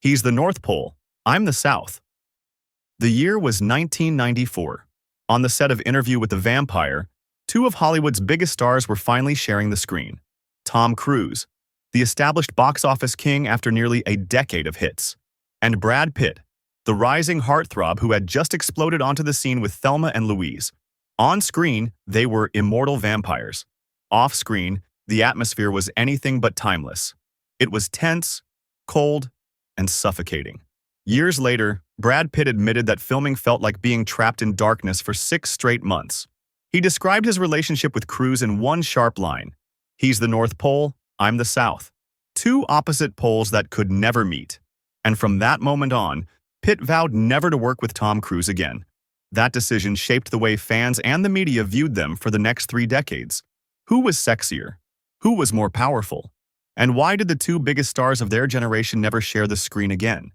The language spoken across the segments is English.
He's the North Pole, I'm the South. The year was 1994. On the set of Interview with the Vampire, two of Hollywood's biggest stars were finally sharing the screen. Tom Cruise, the established box office king after nearly a decade of hits, and Brad Pitt, the rising heartthrob who had just exploded onto the scene with Thelma and Louise. On screen, they were immortal vampires. Off screen, the atmosphere was anything but timeless. It was tense, cold, and suffocating. Years later, Brad Pitt admitted that filming felt like being trapped in darkness for 6 straight months. He described his relationship with Cruise in one sharp line. He's the North Pole, I'm the South. Two opposite poles that could never meet. And from that moment on, Pitt vowed never to work with Tom Cruise again. That decision shaped the way fans and the media viewed them for the next 3 decades. Who was sexier? Who was more powerful? And why did the two biggest stars of their generation never share the screen again?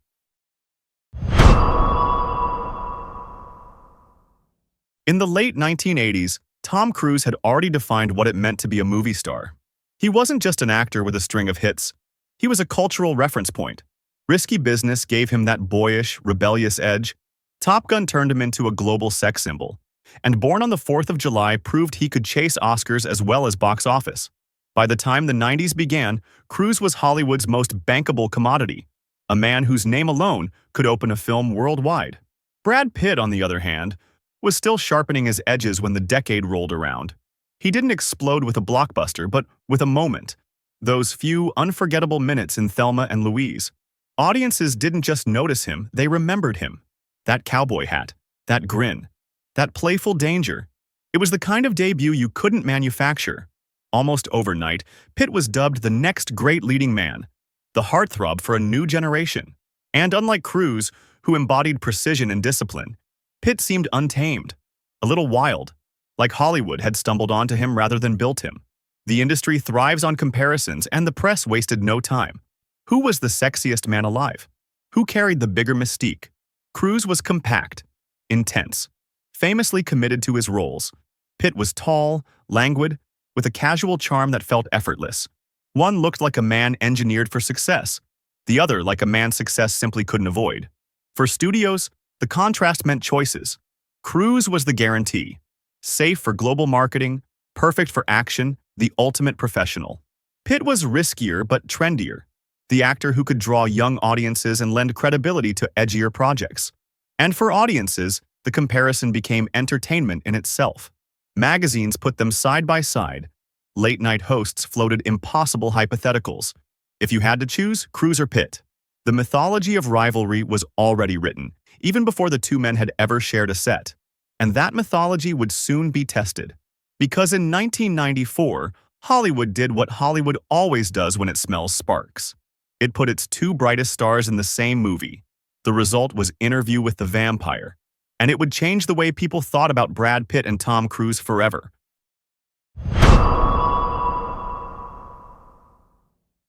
In the late 1980s, Tom Cruise had already defined what it meant to be a movie star. He wasn't just an actor with a string of hits. He was a cultural reference point. Risky Business gave him that boyish, rebellious edge. Top Gun turned him into a global sex symbol. And Born on the 4th of July proved he could chase Oscars as well as box office. By the time the 90s began, Cruise was Hollywood's most bankable commodity, a man whose name alone could open a film worldwide. Brad Pitt, on the other hand, was still sharpening his edges when the decade rolled around. He didn't explode with a blockbuster, but with a moment. Those few unforgettable minutes in Thelma and Louise. Audiences didn't just notice him, they remembered him. That cowboy hat, that grin, that playful danger. It was the kind of debut you couldn't manufacture. Almost overnight, Pitt was dubbed the next great leading man, the heartthrob for a new generation. And unlike Cruise, who embodied precision and discipline, Pitt seemed untamed, a little wild, like Hollywood had stumbled onto him rather than built him. The industry thrives on comparisons, and the press wasted no time. Who was the sexiest man alive? Who carried the bigger mystique? Cruise was compact, intense, famously committed to his roles. Pitt was tall, languid, with a casual charm that felt effortless. One looked like a man engineered for success, the other like a man success simply couldn't avoid. For studios, the contrast meant choices. Cruise was the guarantee. Safe for global marketing, perfect for action, the ultimate professional. Pitt was riskier but trendier, the actor who could draw young audiences and lend credibility to edgier projects. And for audiences, the comparison became entertainment in itself. Magazines put them side by side. Late-night hosts floated impossible hypotheticals. If you had to choose, Cruise or Pitt. The mythology of rivalry was already written, even before the two men had ever shared a set. And that mythology would soon be tested. Because in 1994, Hollywood did what Hollywood always does when it smells sparks. It put its two brightest stars in the same movie. The result was Interview with the Vampire. And it would change the way people thought about Brad Pitt and Tom Cruise forever.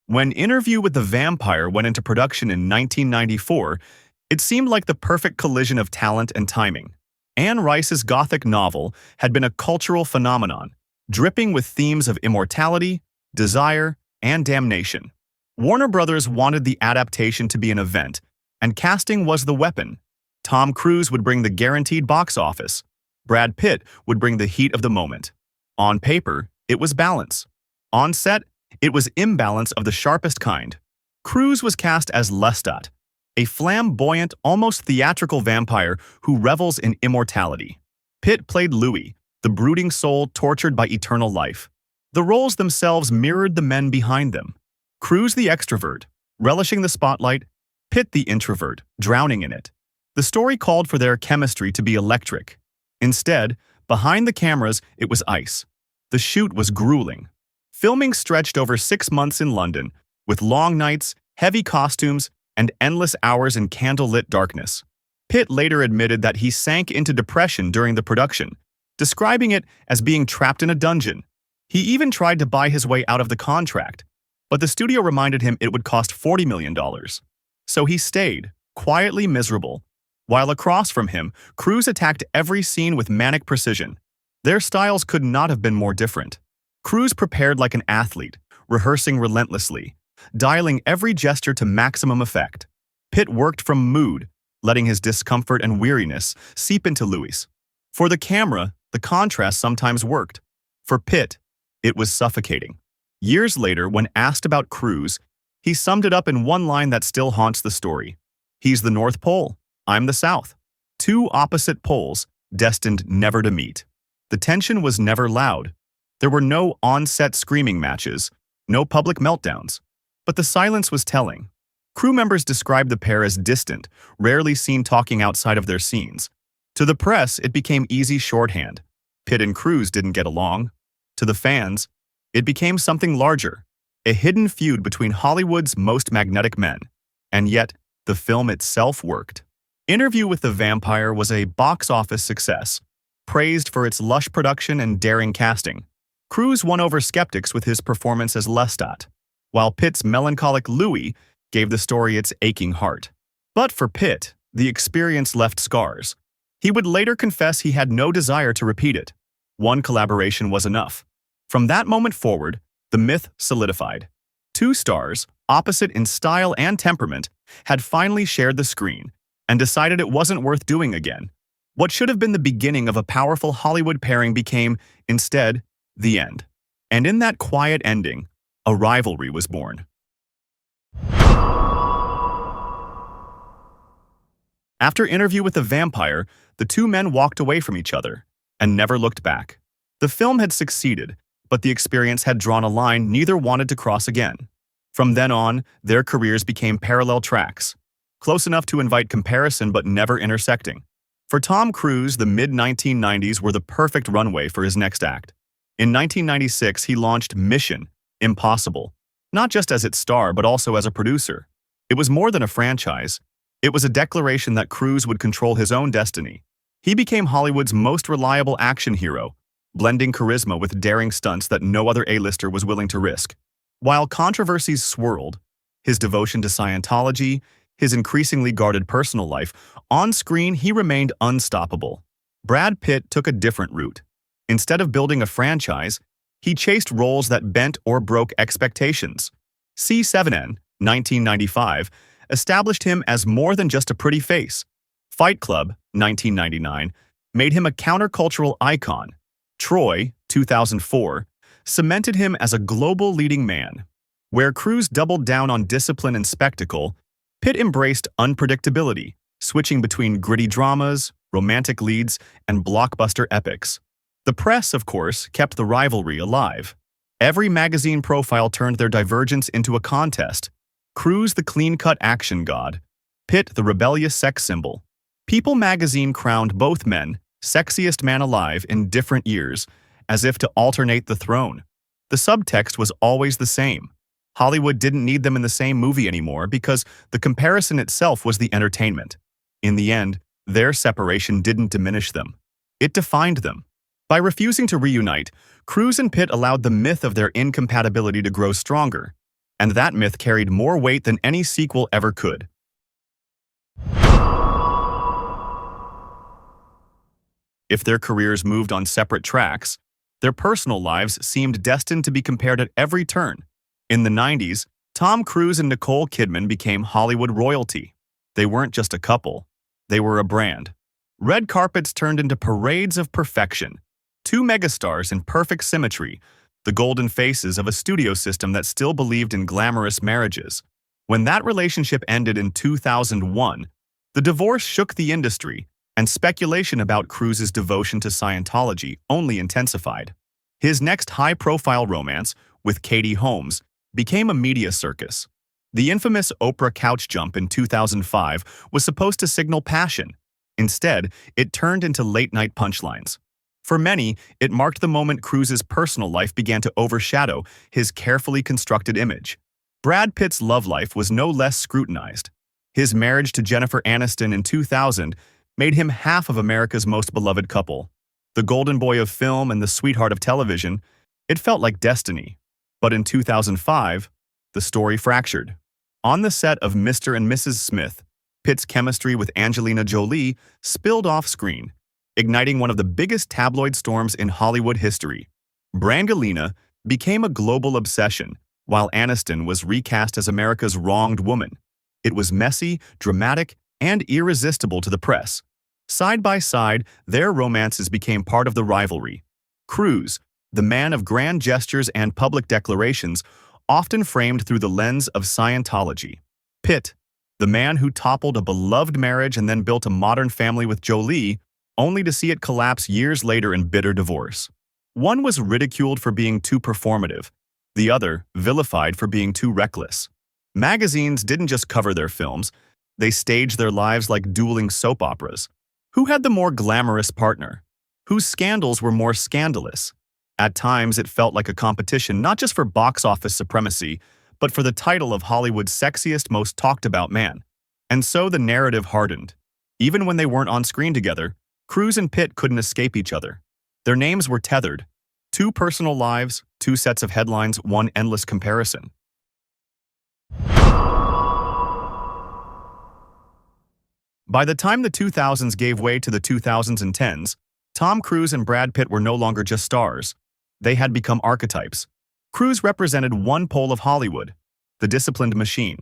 When Interview with the Vampire went into production in 1994, it seemed like the perfect collision of talent and timing. Anne Rice's Gothic novel had been a cultural phenomenon, dripping with themes of immortality, desire, and damnation. Warner Brothers wanted the adaptation to be an event, and casting was the weapon. Tom Cruise would bring the guaranteed box office. Brad Pitt would bring the heat of the moment. On paper, it was balance. On set, it was imbalance of the sharpest kind. Cruise was cast as Lestat, a flamboyant, almost theatrical vampire who revels in immortality. Pitt played Louis, the brooding soul tortured by eternal life. The roles themselves mirrored the men behind them. Cruise the extrovert, relishing the spotlight, Pitt the introvert, drowning in it. The story called for their chemistry to be electric. Instead, behind the cameras, it was ice. The shoot was grueling. Filming stretched over 6 months in London, with long nights, heavy costumes, and endless hours in candlelit darkness. Pitt later admitted that he sank into depression during the production, describing it as being trapped in a dungeon. He even tried to buy his way out of the contract, but the studio reminded him it would cost $40 million. So he stayed, quietly miserable. While across from him, Cruise attacked every scene with manic precision. Their styles could not have been more different. Cruise prepared like an athlete, rehearsing relentlessly, dialing every gesture to maximum effect. Pitt worked from mood, letting his discomfort and weariness seep into Louis. For the camera, the contrast sometimes worked. For Pitt, it was suffocating. Years later, when asked about Cruise, he summed it up in one line that still haunts the story. He's the North Pole, I'm the South. Two opposite poles, destined never to meet. The tension was never loud. There were no on-set screaming matches, no public meltdowns. But the silence was telling. Crew members described the pair as distant, rarely seen talking outside of their scenes. To the press, it became easy shorthand. Pitt and Cruise didn't get along. To the fans, it became something larger, a hidden feud between Hollywood's most magnetic men. And yet, the film itself worked. Interview with the Vampire was a box office success, praised for its lush production and daring casting. Cruise won over skeptics with his performance as Lestat, while Pitt's melancholic Louis gave the story its aching heart. But for Pitt, the experience left scars. He would later confess he had no desire to repeat it. One collaboration was enough. From that moment forward, the myth solidified. Two stars, opposite in style and temperament, had finally shared the screen and decided it wasn't worth doing again. What should have been the beginning of a powerful Hollywood pairing became, instead, the end. And in that quiet ending, a rivalry was born. After Interview with the Vampire, the two men walked away from each other and never looked back. The film had succeeded, but the experience had drawn a line neither wanted to cross again. From then on, their careers became parallel tracks, close enough to invite comparison but never intersecting. For Tom Cruise, the mid-1990s were the perfect runway for his next act. In 1996, he launched Mission: Impossible, not just as its star but also as a producer. It was more than a franchise. It was a declaration that Cruise would control his own destiny. He became Hollywood's most reliable action hero, blending charisma with daring stunts that no other A-lister was willing to risk. While controversies swirled, his devotion to Scientology, his increasingly guarded personal life, on screen he remained unstoppable. Brad Pitt took a different route. Instead of building a franchise, he chased roles that bent or broke expectations. C7N, 1995, established him as more than just a pretty face. Fight Club, 1999, made him a countercultural icon. Troy, 2004, cemented him as a global leading man. Where Cruise doubled down on discipline and spectacle, Pitt embraced unpredictability, switching between gritty dramas, romantic leads, and blockbuster epics. The press, of course, kept the rivalry alive. Every magazine profile turned their divergence into a contest. Cruise the clean-cut action god, Pitt the rebellious sex symbol. People magazine crowned both men sexiest man alive in different years, as if to alternate the throne. The subtext was always the same. Hollywood didn't need them in the same movie anymore because the comparison itself was the entertainment. In the end, their separation didn't diminish them. It defined them. By refusing to reunite, Cruise and Pitt allowed the myth of their incompatibility to grow stronger, and that myth carried more weight than any sequel ever could. If their careers moved on separate tracks, their personal lives seemed destined to be compared at every turn. In the 90s, Tom Cruise and Nicole Kidman became Hollywood royalty. They weren't just a couple, they were a brand. Red carpets turned into parades of perfection. Two megastars in perfect symmetry, the golden faces of a studio system that still believed in glamorous marriages. When that relationship ended in 2001, the divorce shook the industry, and speculation about Cruise's devotion to Scientology only intensified. His next high-profile romance, with Katie Holmes, became a media circus. The infamous Oprah couch jump in 2005 was supposed to signal passion. Instead, it turned into late-night punchlines. For many, it marked the moment Cruise's personal life began to overshadow his carefully constructed image. Brad Pitt's love life was no less scrutinized. His marriage to Jennifer Aniston in 2000 made him half of America's most beloved couple. The golden boy of film and the sweetheart of television, it felt like destiny. But in 2005, the story fractured. On the set of Mr. and Mrs. Smith, Pitt's chemistry with Angelina Jolie spilled off-screen, igniting one of the biggest tabloid storms in Hollywood history. Brangelina became a global obsession, while Aniston was recast as America's wronged woman. It was messy, dramatic, and irresistible to the press. Side by side, their romances became part of the rivalry. Cruise, the man of grand gestures and public declarations, often framed through the lens of Scientology. Pitt, the man who toppled a beloved marriage and then built a modern family with Jolie, only to see it collapse years later in bitter divorce. One was ridiculed for being too performative, the other vilified for being too reckless. Magazines didn't just cover their films, they staged their lives like dueling soap operas. Who had the more glamorous partner? Whose scandals were more scandalous? At times, it felt like a competition not just for box office supremacy, but for the title of Hollywood's sexiest, most talked-about man. And so the narrative hardened. Even when they weren't on screen together, Cruise and Pitt couldn't escape each other. Their names were tethered. Two personal lives, two sets of headlines, one endless comparison. By the time the 2000s gave way to the 2010s, Tom Cruise and Brad Pitt were no longer just stars. They had become archetypes. Cruise represented one pole of Hollywood, the disciplined machine,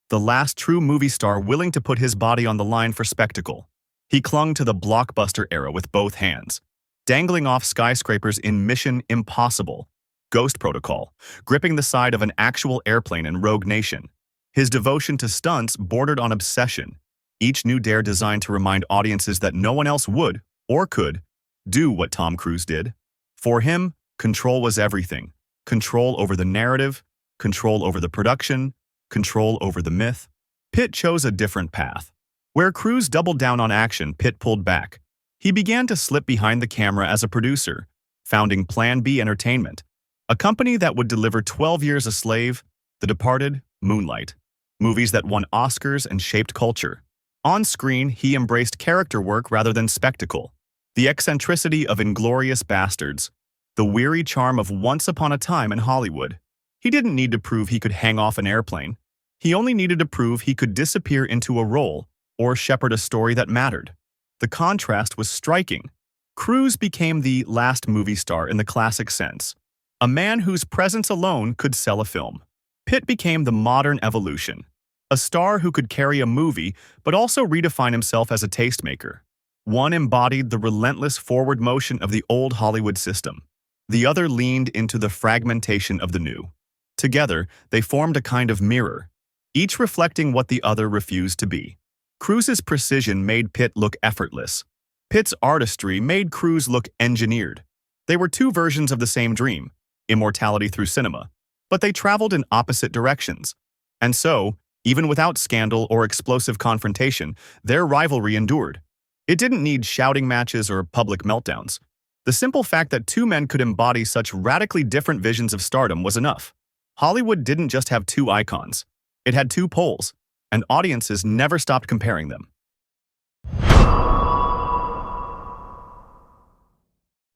the last true movie star willing to put his body on the line for spectacle. He clung to the blockbuster era with both hands, dangling off skyscrapers in Mission Impossible, Ghost Protocol, gripping the side of an actual airplane in Rogue Nation. His devotion to stunts bordered on obsession, each new dare designed to remind audiences that no one else would, or could, do what Tom Cruise did. For him, control was everything. Control over the narrative, control over the production, control over the myth. Pitt chose a different path. Where Cruise doubled down on action, Pitt pulled back. He began to slip behind the camera as a producer, founding Plan B Entertainment, a company that would deliver 12 Years a Slave, The Departed, Moonlight, movies that won Oscars and shaped culture. On screen, he embraced character work rather than spectacle, the eccentricity of Inglourious Bastards, the weary charm of Once Upon a Time in Hollywood. He didn't need to prove he could hang off an airplane. He only needed to prove he could disappear into a role or shepherd a story that mattered. The contrast was striking. Cruise became the last movie star in the classic sense, a man whose presence alone could sell a film. Pitt became the modern evolution, a star who could carry a movie but also redefine himself as a tastemaker. One embodied the relentless forward motion of the old Hollywood system. The other leaned into the fragmentation of the new. Together, they formed a kind of mirror, each reflecting what the other refused to be. Cruise's precision made Pitt look effortless. Pitt's artistry made Cruise look engineered. They were two versions of the same dream, immortality through cinema, but they traveled in opposite directions. And so, even without scandal or explosive confrontation, their rivalry endured. It didn't need shouting matches or public meltdowns. The simple fact that two men could embody such radically different visions of stardom was enough. Hollywood didn't just have two icons. It had two poles, and audiences never stopped comparing them.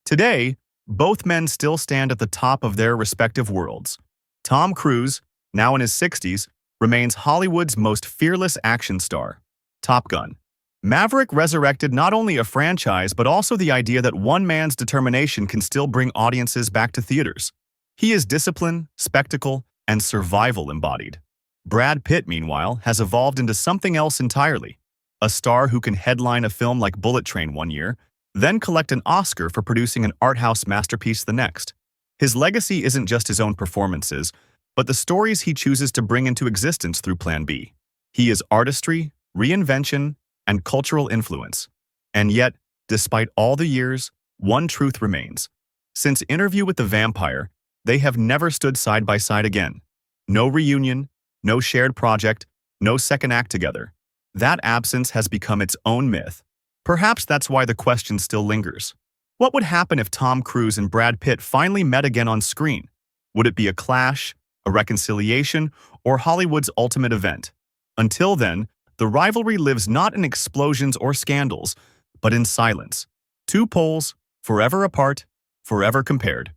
Today, both men still stand at the top of their respective worlds. Tom Cruise, now in his 60s, remains Hollywood's most fearless action star. Top Gun. Maverick resurrected not only a franchise but also the idea that one man's determination can still bring audiences back to theaters. He is discipline, spectacle, and survival embodied. Brad Pitt, meanwhile, has evolved into something else entirely. A star who can headline a film like Bullet Train one year, then collect an Oscar for producing an art house masterpiece the next. His legacy isn't just his own performances, but the stories he chooses to bring into existence through Plan B. He is artistry, reinvention, and cultural influence. And yet, despite all the years, one truth remains. Since Interview with the Vampire, they have never stood side by side again. No reunion, no shared project, no second act together. That absence has become its own myth. Perhaps that's why the question still lingers. What would happen if Tom Cruise and Brad Pitt finally met again on screen? Would it be a clash, a reconciliation, or Hollywood's ultimate event? Until then, the rivalry lives not in explosions or scandals, but in silence. Two poles, forever apart, forever compared.